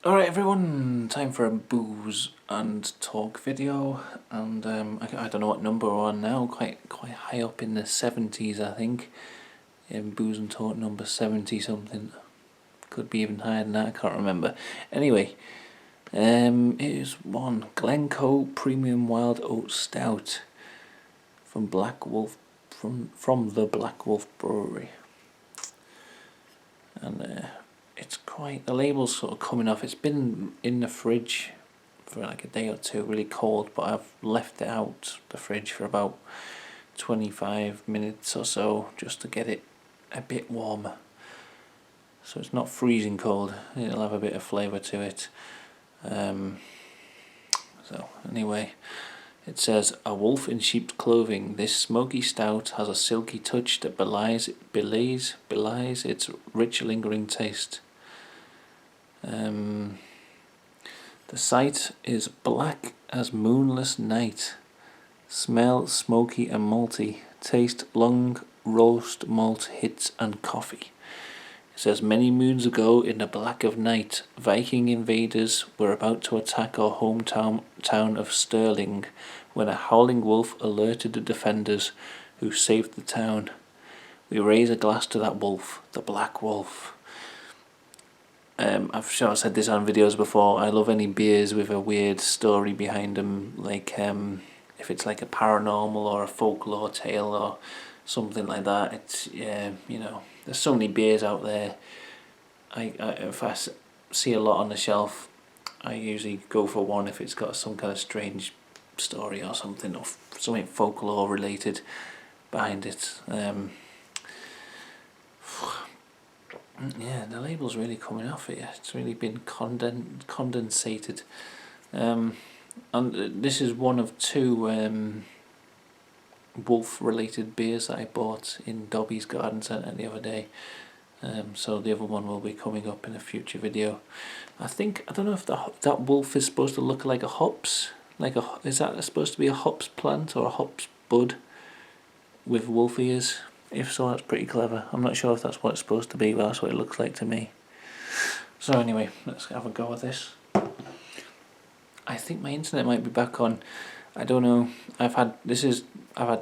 Alright everyone, time for a booze and talk video, and I don't know what number we're on now, quite high up in the 70s I think, booze and talk number 70 something, could be even higher than that, I can't remember. Anyway, it is one Glencoe Premium Wild Oat Stout from Black Wolf, from the Black Wolf Brewery, and it's quite, the label's sort of coming off. It's been in the fridge for like a day or two, really cold, but I've left it out the fridge for about 25 minutes or so just to get it a bit warmer, so it's not freezing cold. It'll have a bit of flavour to it. So anyway, it says, a wolf in sheep's clothing, this smoky stout has a silky touch that belies its rich lingering taste. The sight is black as moonless night. Smell smoky and malty. Taste long roast malt hits and coffee. It says, many moons ago in the black of night, Viking invaders were about to attack our hometown of Stirling when a howling wolf alerted the defenders, who saved the town. We raise a glass to that wolf, the Black Wolf. I've sure said this on videos before, I love any beers with a weird story behind them, like if it's like a paranormal or a folklore tale or something like that. It's, you know, there's so many beers out there. If I see a lot on the shelf, I usually go for one if it's got some kind of strange story or something, or something folklore related behind it. Yeah, the label's really coming off here. It's really been condensated. And this is one of two wolf related beers that I bought in Dobby's Garden Centre the other day. So the other one will be coming up in a future video. I don't know if that wolf is supposed to look like a hops. Is that supposed to be a hops plant or a hops bud with wolf ears? If so, that's pretty clever. I'm not sure if that's what it's supposed to be, but that's what it looks like to me. So anyway, let's have a go at this. I think my internet might be back on. I don't know. I've had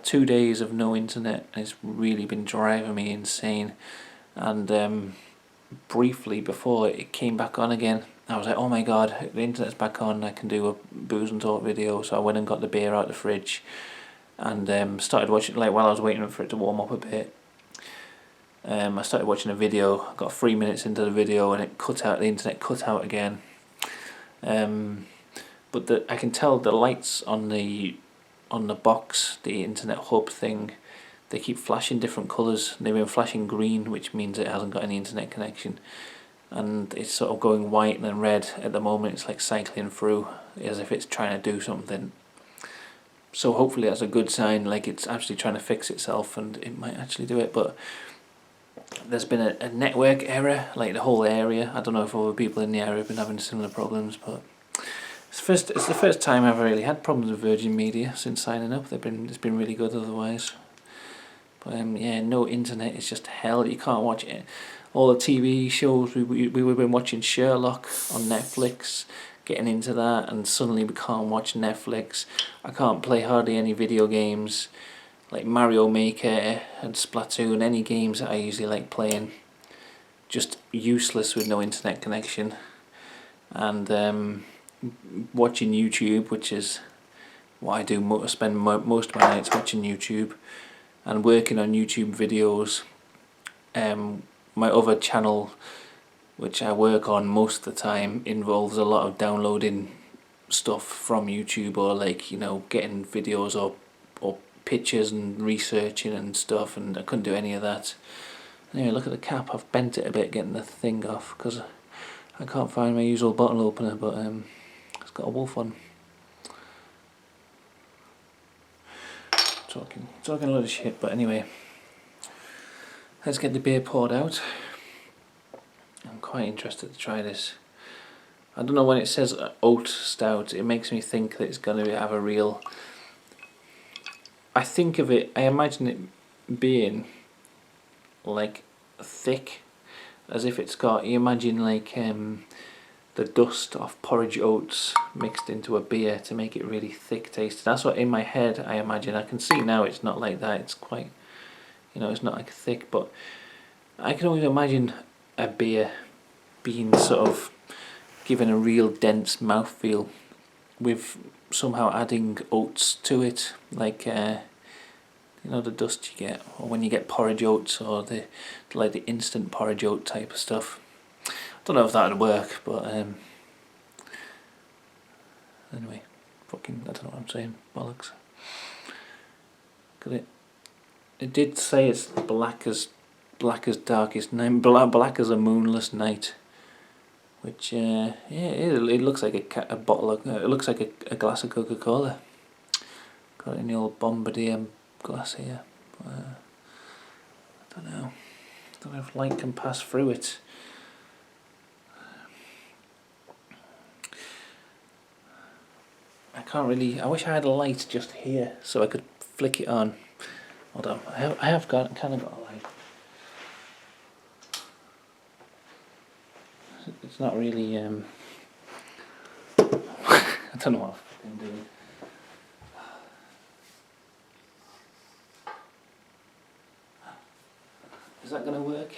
2 days of no internet, and it's really been driving me insane. And briefly before it came back on again, I was like, oh my god, the internet's back on, I can do a booze and talk video. So I went and got the beer out of the fridge and started watching, like while I was waiting for it to warm up a bit. I started watching a video, got 3 minutes into the video and it cut out, the internet cut out again. But I can tell the lights on the box, the internet hub thing, they keep flashing different colours. They've been flashing green, which means it hasn't got any internet connection, and it's sort of going white and then red at the moment. It's like cycling through as if it's trying to do something. So hopefully that's a good sign, like it's actually trying to fix itself and it might actually do it. But there's been a network error, like the whole area. I don't know if other people in the area have been having similar problems, but it's the first time I've really had problems with Virgin Media since signing up. It's been really good otherwise. But yeah, no internet is just hell. You can't watch it. All the TV shows, we've been watching Sherlock on Netflix, getting into that, and suddenly we can't watch Netflix. I can't play hardly any video games like Mario Maker and Splatoon, any games that I usually like playing. Just useless with no internet connection. And watching YouTube, which is what I do. I spend most of my nights watching YouTube and working on YouTube videos. My other channel, which I work on most of the time, involves a lot of downloading stuff from YouTube, or like, you know, getting videos or pictures and researching and stuff, and I couldn't do any of that. Anyway, look at the cap, I've bent it a bit getting the thing off because I can't find my usual bottle opener, but it's got a wolf on. Talking a lot of shit, but anyway, let's get the beer poured out. I'm quite interested to try this. I don't know, when it says Oat Stout, it makes me think that it's going to have a real... I imagine it being like thick, as if it's got, you imagine like the dust of porridge oats mixed into a beer to make it really thick tasting. That's what in my head I imagine. I can see now it's not like that. It's quite, you know, it's not like thick, but I can always imagine a beer being sort of given a real dense mouthfeel with somehow adding oats to it, like you know, the dust you get, or when you get porridge oats, or the like the instant porridge oat type of stuff. I don't know if that would work, but anyway, fucking, I don't know what I'm saying, bollocks. Got it. It did say it's black as darkest night, black as a moonless night, which yeah, it looks like a bottle of, it looks like a glass of Coca-Cola. Got it in the old Bombardier glass here. I don't know if light can pass through it. I can't really. I wish I had a light just here so I could flick it on. Hold on, I have got kind of got a light. It's not really. I don't know what I'm doing. Is that going to work?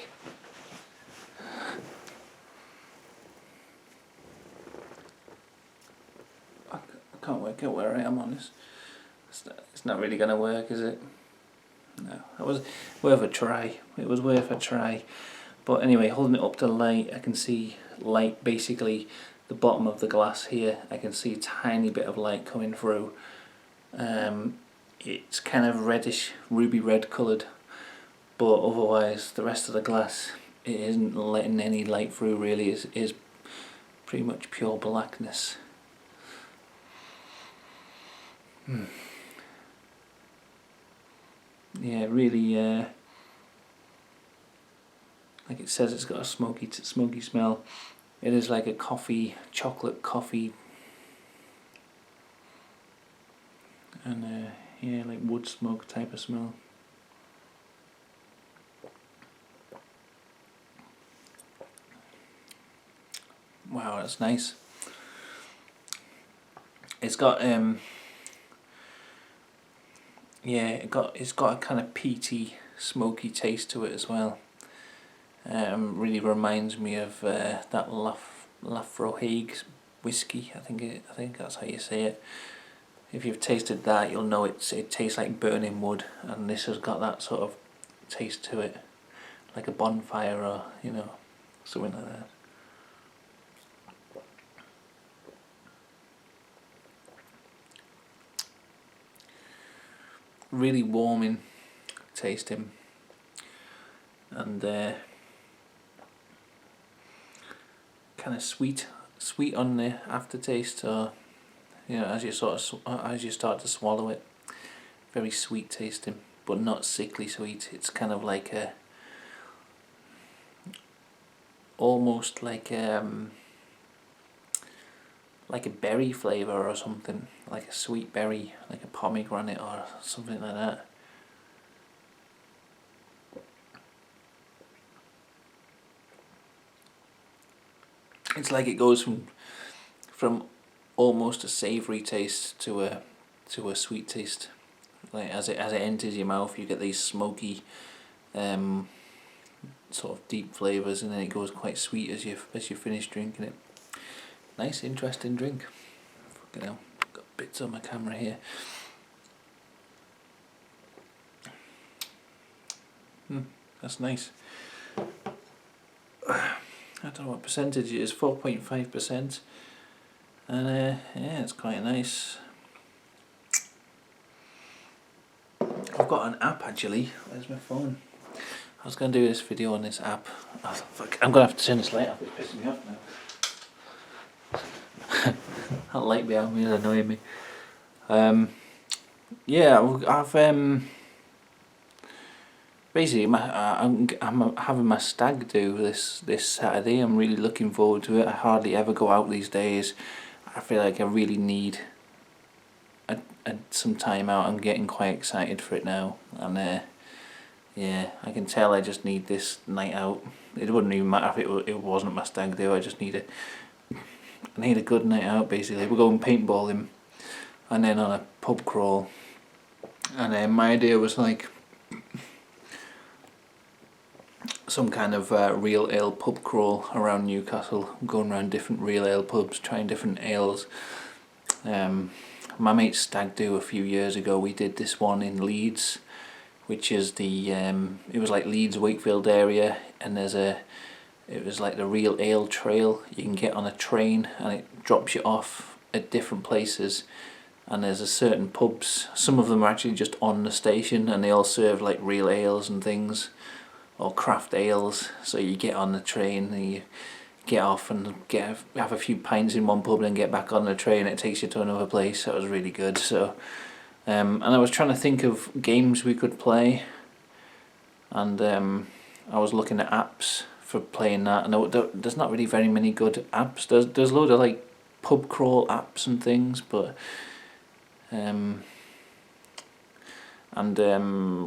I can't work out where I am on this. It's not really going to work, is it? No, it was worth a try. It was worth a try. But anyway, holding it up to the light, I can see light, basically the bottom of the glass here. I can see a tiny bit of light coming through. It's kind of reddish, ruby red coloured, but otherwise the rest of the glass, it isn't letting any light through really. It is pretty much pure blackness. Yeah, really, like it says, it's got a smoky smell. It is like a chocolate coffee, and yeah, like wood smoke type of smell. Wow, that's nice. It's got yeah, it's got a kind of peaty, smoky taste to it as well. Really reminds me of that Lafroig whiskey. I think that's how you say it. If you've tasted that, you'll know it tastes like burning wood, and this has got that sort of taste to it, like a bonfire, or you know, something like that. Really warming tasting, and kind of sweet on the aftertaste, or you know, as you start to swallow it, very sweet tasting, but not sickly sweet. It's kind of like almost like a berry flavour or something, like a sweet berry, like a pomegranate or something like that. It's like it goes from almost a savoury taste to a sweet taste. Like as it enters your mouth, you get these smoky, sort of deep flavours, and then it goes quite sweet as you finish drinking it. Nice, interesting drink. Fucking hell, got bits on my camera here. That's nice. I don't know what percentage it is, 4.5%, and yeah, it's quite nice. I've got an app actually. Where's my phone? I was going to do this video on this app. Oh, fuck. I'm going to have to turn this light off, it's pissing me off now. That light behind me is annoying me. Yeah, I've basically I'm having my stag do this Saturday. I'm really looking forward to it. I hardly ever go out these days. I feel like I really need some time out. I'm getting quite excited for it now, and yeah, I can tell I just need this night out. It wouldn't even matter if it wasn't my stag do. I just need I need a good night out basically. We're going paintballing and then on a pub crawl. And my idea was like some kind of real ale pub crawl around Newcastle, going around different real ale pubs, trying different ales. My mate stag do a few years ago, we did this one in Leeds, which is the it was like Leeds Wakefield area, and it was like the real ale trail. You can get on a train and it drops you off at different places, and there's a certain pubs, some of them are actually just on the station, and they all serve like real ales and things, or craft ales. So you get on the train and you get off and have a few pints in one pub and then get back on the train. It takes you to another place. That was really good. So and I was trying to think of games we could play, and I was looking at apps for playing that, and there's not really very many good apps. There's a load of like pub crawl apps and things, but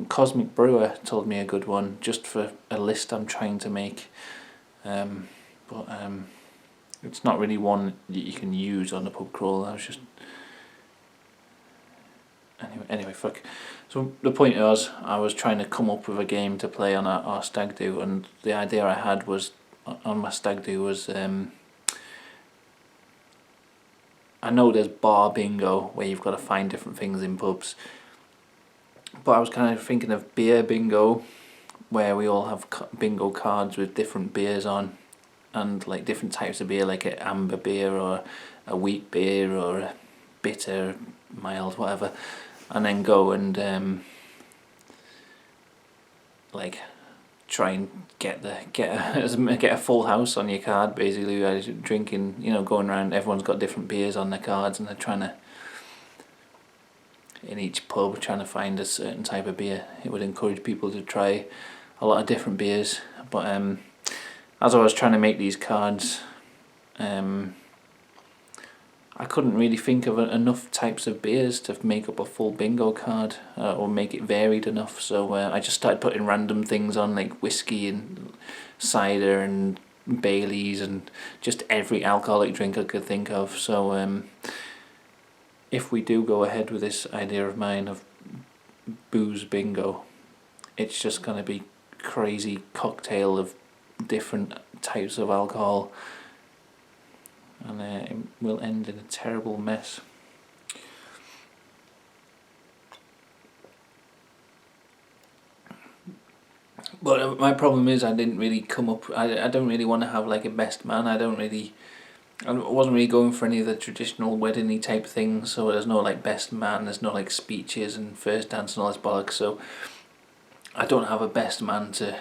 Cosmic Brewer told me a good one just for a list I'm trying to make, but it's not really one that you can use on the pub crawl. I was just anyway fuck. So the point was, I was trying to come up with a game to play on our stag do, and the idea I had was on my stag do was I know there's bar bingo where you've got to find different things in pubs, but I was kind of thinking of beer bingo, where we all have bingo cards with different beers on, and like different types of beer, like an amber beer or a wheat beer or a bitter, mild, whatever, and then go and like try and get a full house on your card basically, drinking, going around. Everyone's got different beers on their cards, and they're trying to, in each pub, trying to find a certain type of beer. It would encourage people to try a lot of different beers. But as I was trying to make these cards, I couldn't really think of enough types of beers to make up a full bingo card, or make it varied enough. So I just started putting random things on, like whiskey and cider and Baileys and just every alcoholic drink I could think of. So if we do go ahead with this idea of mine of booze bingo, it's just going to be crazy cocktail of different types of alcohol, and it will end in a terrible mess. But my problem is I didn't really come up. I don't really want to have like a best man. I wasn't really going for any of the traditional wedding-y type things. So there's no like best man. There's no like speeches and first dance and all this bollocks. So I don't have a best man to.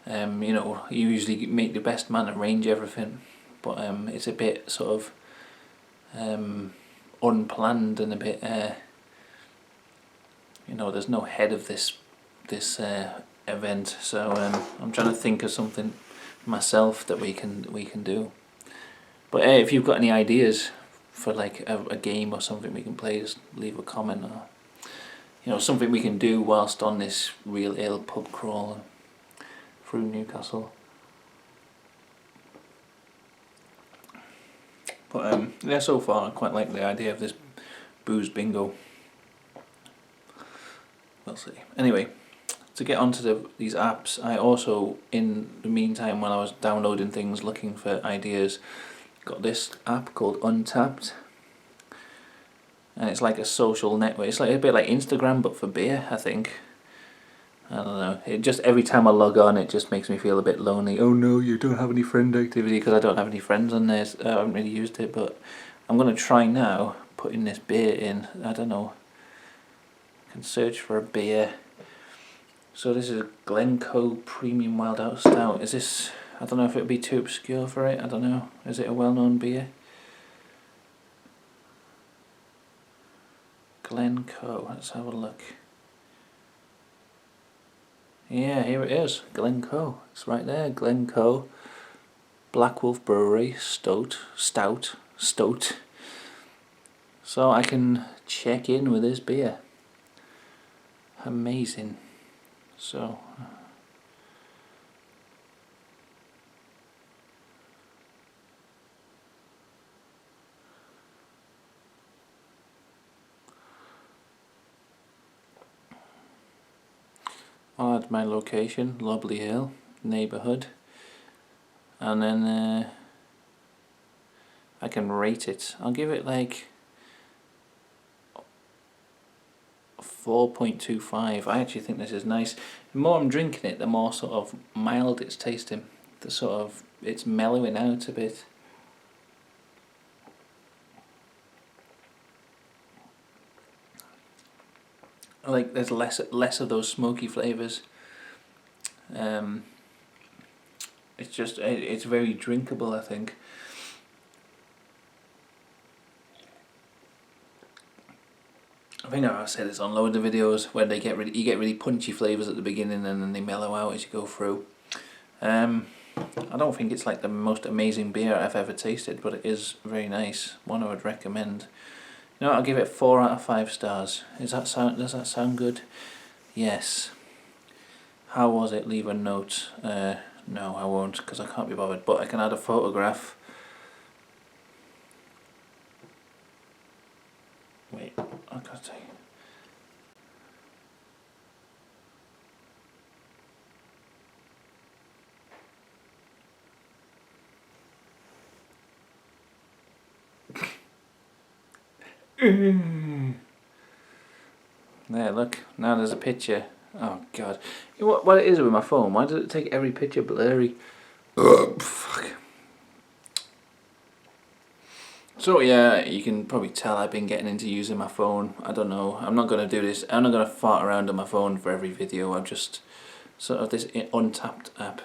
You usually make the best man arrange everything, but it's a bit sort of unplanned and a bit there's no head of this event. So I'm trying to think of something myself that we can do. But if you've got any ideas for like a game or something we can play, just leave a comment, or something we can do whilst on this real ale pub crawl through Newcastle. But yeah, so far I quite like the idea of this booze bingo. We'll see. Anyway, to get onto these apps, I also, in the meantime, when I was downloading things looking for ideas, got this app called Untapped, and it's like a social network. It's like a bit like Instagram but for beer, I think. I don't know. It just, every time I log on, it just makes me feel a bit lonely. Oh no, you don't have any friend activity, because I don't have any friends on there. I haven't really used it, but I'm gonna try now putting this beer in. I don't know. I can search for a beer. So this is a Glencoe Premium Wild Oat Stout. Is this? I don't know if it would be too obscure for it. I don't know. Is it a well-known beer? Glencoe. Let's have a look. Yeah, here it is. Glencoe. It's right there. Glencoe. Black Wolf Brewery. Stout. So I can check in with this beer. Amazing. So add my location, Lobley Hill, neighbourhood, and then I can rate it. I'll give it like 4.25. I actually think this is nice. The more I'm drinking it, the more sort of mild it's tasting. The sort of, it's mellowing out a bit. Like there's less of those smoky flavours. It's just, it's very drinkable, I think. I think I've said this on loads of videos where you get really punchy flavours at the beginning and then they mellow out as you go through. I don't think it's like the most amazing beer I've ever tasted, but it is very nice. One I would recommend. You know what, I'll give it 4 out of 5 stars. Does that sound good? Yes. How was it? Leave a note. No, I won't, because I can't be bothered, but I can add a photograph. Wait, I can't tell you. There, look, now there's a picture. Oh god. You know what it is with my phone? Why does it take every picture blurry? Fuck. So yeah, you can probably tell I've been getting into using my phone. I don't know, I'm not going to do this. I'm not going to fart around on my phone for every video. I've just sort of, this Untapped app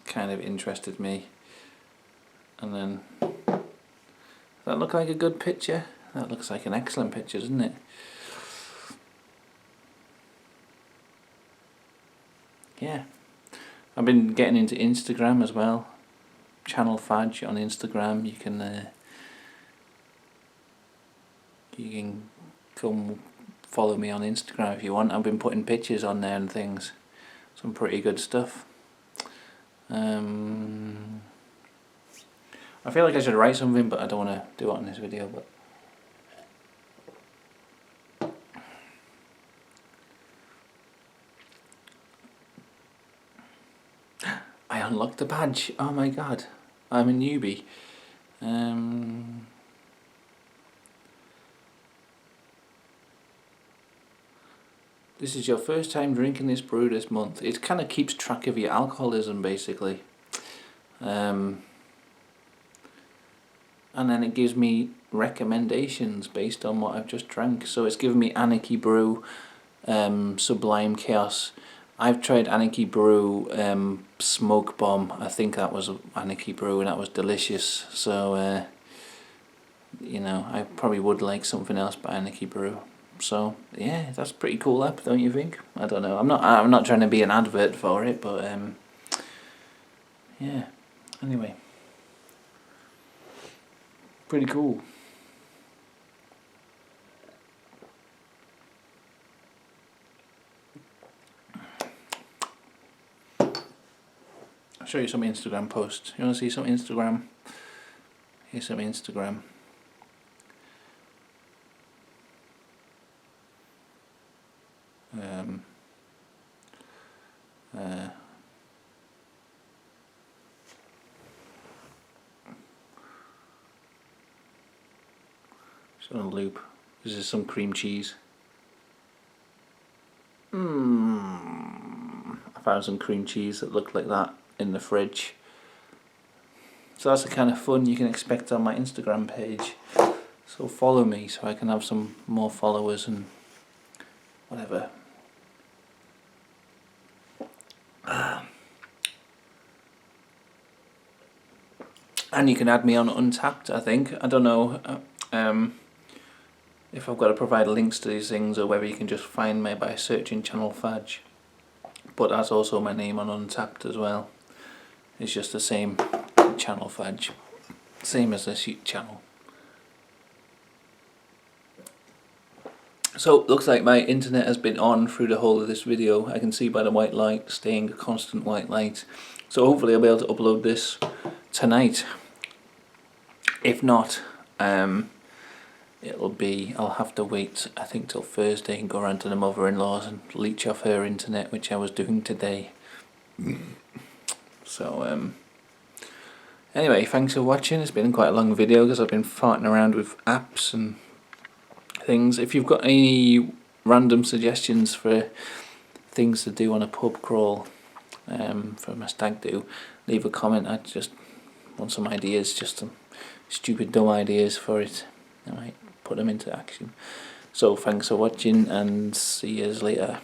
kind of interested me. And then, does that look like a good picture? That looks like an excellent picture, doesn't it? Yeah. I've been getting into Instagram as well. Channel Fadge on Instagram. You can come follow me on Instagram if you want. I've been putting pictures on there and things. Some pretty good stuff. I feel like I should write something, but I don't want to do it on this video. But I unlocked the badge. Oh my god, I'm a newbie. This is your first time drinking this brew this month. It kind of keeps track of your alcoholism, basically. And then it gives me recommendations based on what I've just drank. So it's given me Anarchy Brew, Sublime Chaos. I've tried Anarchy Brew, Smoke Bomb. I think that was Anarchy Brew and that was delicious. So, you know, I probably would like something else by Anarchy Brew. So yeah, that's a pretty cool app, don't you think? I don't know. I'm not trying to be an advert for it, but yeah. Anyway, pretty cool. I'll show you some Instagram posts. You want to see some Instagram? Here's some Instagram. Just on a loop. This is some cream cheese. I found some cream cheese that looked like that in the fridge. So that's the kind of fun you can expect on my Instagram page. So follow me so I can have some more followers and whatever. And you can add me on Untapped, I think. I don't know if I've got to provide links to these things or whether you can just find me by searching Channel Fadge. But that's also my name on Untapped as well. It's just the same, Channel Fadge. Same as this channel. So, looks like my internet has been on through the whole of this video. I can see by the white light, staying a constant white light. So hopefully I'll be able to upload this tonight. If not, I'll have to wait, I think, till Thursday and go around to the mother-in-law's and leech off her internet, which I was doing today. So anyway, thanks for watching. It's been quite a long video because I've been farting around with apps and things. If you've got any random suggestions for things to do on a pub crawl for my stag do, leave a comment. I just want some ideas, just some stupid dumb ideas for it. I might put them into action. So thanks for watching and see you later.